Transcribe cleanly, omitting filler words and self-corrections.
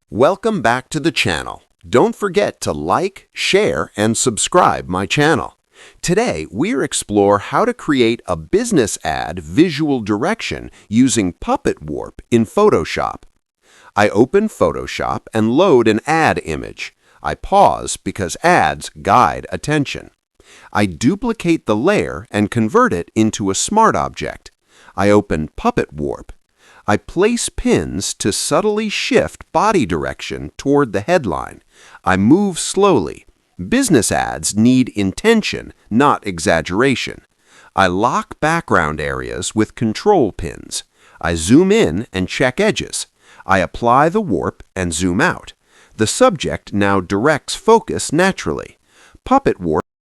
Welcome back to the channel. Don't forget to like, share, and subscribe my channel. Today, we'll explore how to create a business ad visual direction using Puppet Warp in Photoshop. I open Photoshop and load an ad image. I pause because ads guide attention. I duplicate the layer and convert it into a smart object. I open Puppet Warp. I place pins to subtly shift body direction toward the headline. I move slowly. Business ads need intention, not exaggeration. I lock background areas with control pins. I zoom in and check edges. I apply the warp and zoom out. The subject now directs focus naturally. Puppet Warp